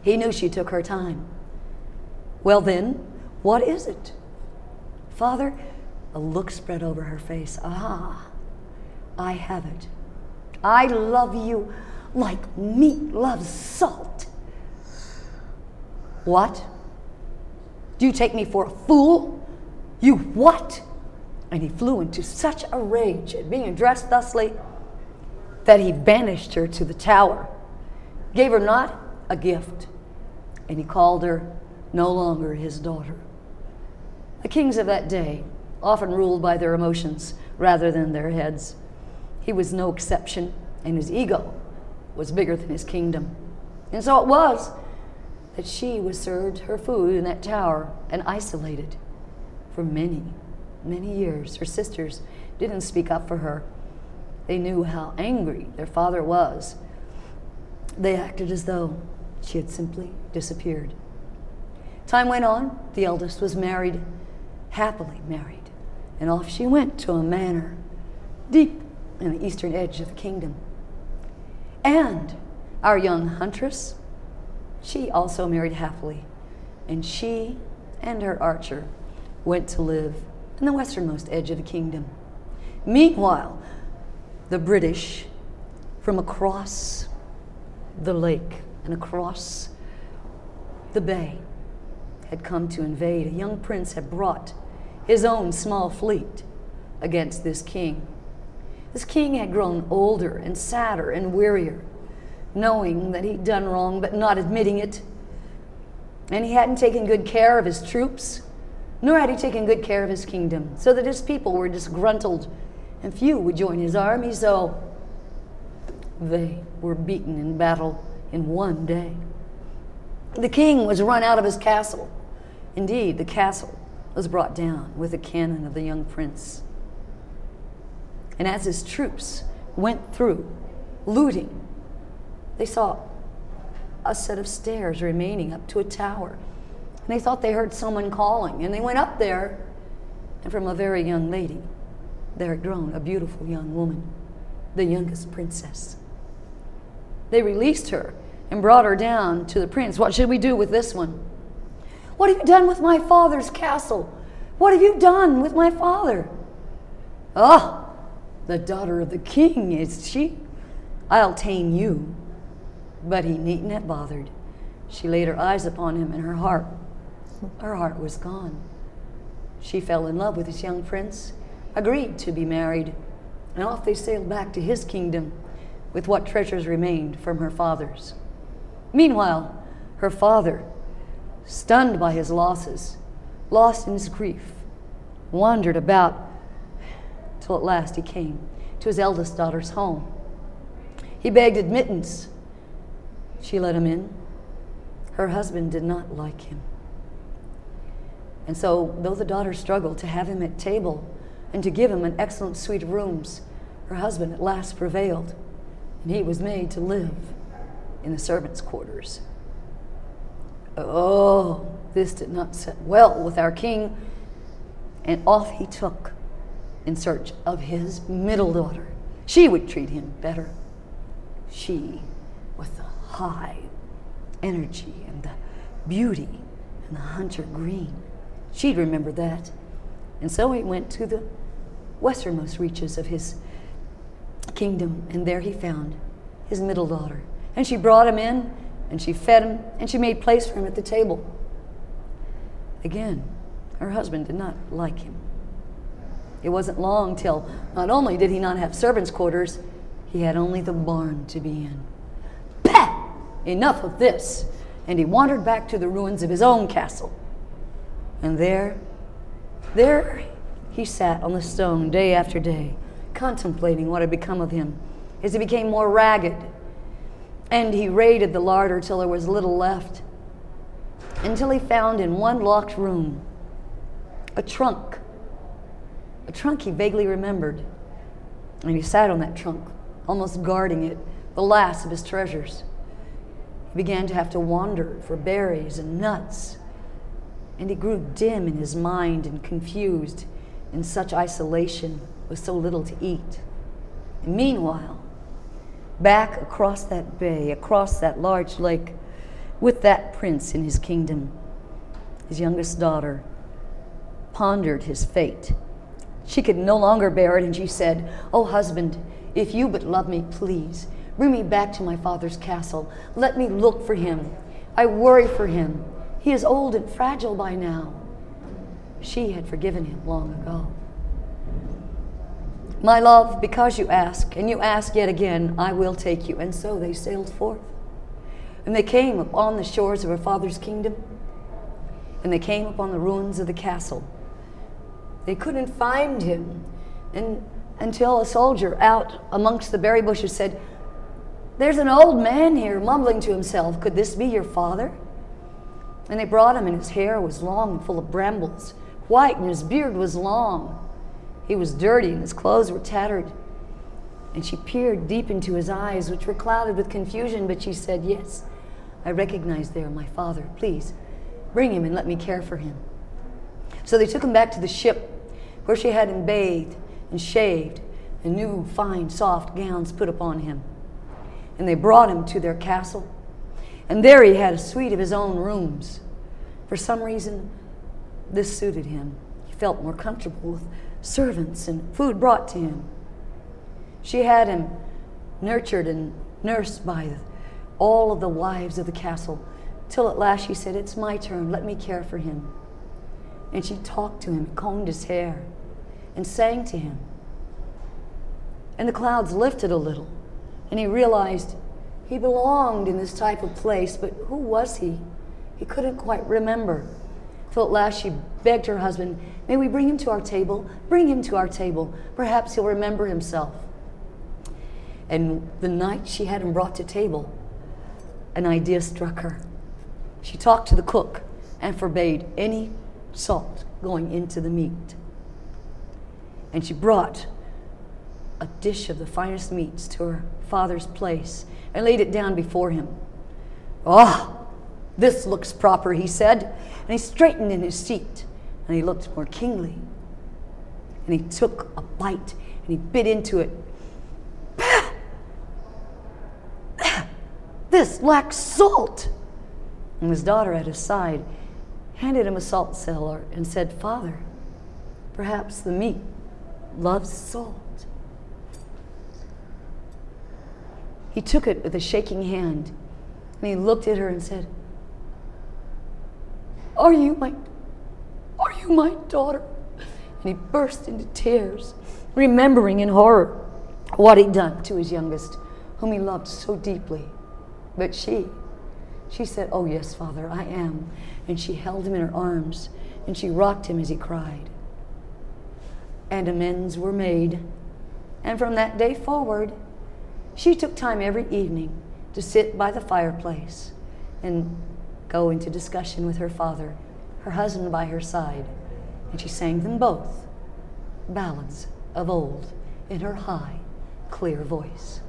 He knew she took her time. Well then, what is it? Father, a look spread over her face. Ah, I have it. I love you like meat loves salt. What? Do you take me for a fool? You what? And he flew into such a rage at being addressed thusly that he banished her to the tower, gave her not a gift, and he called her no longer his daughter. The kings of that day often ruled by their emotions rather than their heads. He was no exception, and his ego was bigger than his kingdom. And so it was that she was served her food in that tower and isolated for many, many years. Her sisters didn't speak up for her. They knew how angry their father was. They acted as though she had simply disappeared. Time went on. The eldest was married, happily married, and off she went to a manor deep in the eastern edge of the kingdom. And our young huntress, she also married happily, and she and her archer went to live in the westernmost edge of the kingdom. Meanwhile, the British, from across the lake and across the bay, had come to invade. A young prince had brought his own small fleet against this king. This king had grown older and sadder and wearier, knowing that he'd done wrong but not admitting it. And he hadn't taken good care of his troops, nor had he taken good care of his kingdom, so that his people were disgruntled and few would join his army, so they were beaten in battle in one day. The king was run out of his castle. Indeed, the castle was brought down with the cannon of the young prince. And as his troops went through, looting, they saw a set of stairs remaining up to a tower. And they thought they heard someone calling, and they went up there, and from a very young lady, there had grown a beautiful young woman, the youngest princess. They released her and brought her down to the prince. What should we do with this one? What have you done with my father's castle? What have you done with my father? Ah, the daughter of the king is she? I'll tame you. But he needn't have bothered. She laid her eyes upon him, and her heart was gone. She fell in love with this young prince, agreed to be married, and off they sailed back to his kingdom with what treasures remained from her father's. Meanwhile, her father, stunned by his losses, lost in his grief, wandered about till at last he came to his eldest daughter's home. He begged admittance. She let him in. Her husband did not like him. And so, though the daughter struggled to have him at table and to give him an excellent suite of rooms, her husband at last prevailed, and he was made to live in the servants' quarters. Oh, this did not sit well with our king, and off he took in search of his middle daughter. She would treat him better. She, with the high energy and the beauty and the hunter green. She'd remember that. And so he went to the westernmost reaches of his kingdom, and there he found his middle daughter. And she brought him in, and she fed him, and she made place for him at the table. Again, her husband did not like him. It wasn't long till not only did he not have servants' quarters, he had only the barn to be in. Pah! Enough of this. And he wandered back to the ruins of his own castle. And there he sat on the stone day after day, contemplating what had become of him as he became more ragged. And he raided the larder till there was little left, until he found in one locked room a trunk he vaguely remembered. And he sat on that trunk, almost guarding it, the last of his treasures. He began to have to wander for berries and nuts, and he grew dim in his mind and confused in such isolation with so little to eat. And meanwhile, back across that bay, across that large lake, with that prince in his kingdom. His youngest daughter pondered his fate. She could no longer bear it, and she said, "Oh, husband, if you but love me, please, bring me back to my father's castle. Let me look for him. I worry for him. He is old and fragile by now." She had forgiven him long ago. "My love, because you ask, and you ask yet again, I will take you." And so they sailed forth. And they came upon the shores of her father's kingdom, and they came upon the ruins of the castle. They couldn't find him until a soldier out amongst the berry bushes said, "There's an old man here mumbling to himself. Could this be your father?" And they brought him, and his hair was long and full of brambles, white, and his beard was long. He was dirty, and his clothes were tattered. And she peered deep into his eyes, which were clouded with confusion, but she said, "Yes, I recognize they are my father. Please, bring him and let me care for him." So they took him back to the ship, where she had him bathed and shaved, and new, fine, soft gowns put upon him. And they brought him to their castle, and there he had a suite of his own rooms. For some reason, this suited him. He felt more comfortable with servants and food brought to him. She had him nurtured and nursed by all of the wives of the castle, till at last she said, "It's my turn, let me care for him." And she talked to him, combed his hair, and sang to him. And the clouds lifted a little, and he realized he belonged in this type of place, but who was he? He couldn't quite remember. Till at last she begged her husband, "May we bring him to our table? Bring him to our table. Perhaps he'll remember himself." And the night she had him brought to table, an idea struck her. She talked to the cook and forbade any salt going into the meat. And she brought a dish of the finest meats to her father's place and laid it down before him. "Ah, this looks proper," he said, and he straightened in his seat, and he looked more kingly. And he took a bite, and he bit into it. "This lacks salt." And his daughter at his side handed him a salt cellar and said, "Father, perhaps the meat loves salt." He took it with a shaking hand, and he looked at her and said, Are you my daughter?" And he burst into tears, remembering in horror what he'd done to his youngest, whom he loved so deeply. But she said, "Oh yes, Father, I am." And she held him in her arms, and she rocked him as he cried. And amends were made. And from that day forward, she took time every evening to sit by the fireplace and go into discussion with her father, her husband by her side. And she sang them both ballads of old in her high, clear voice.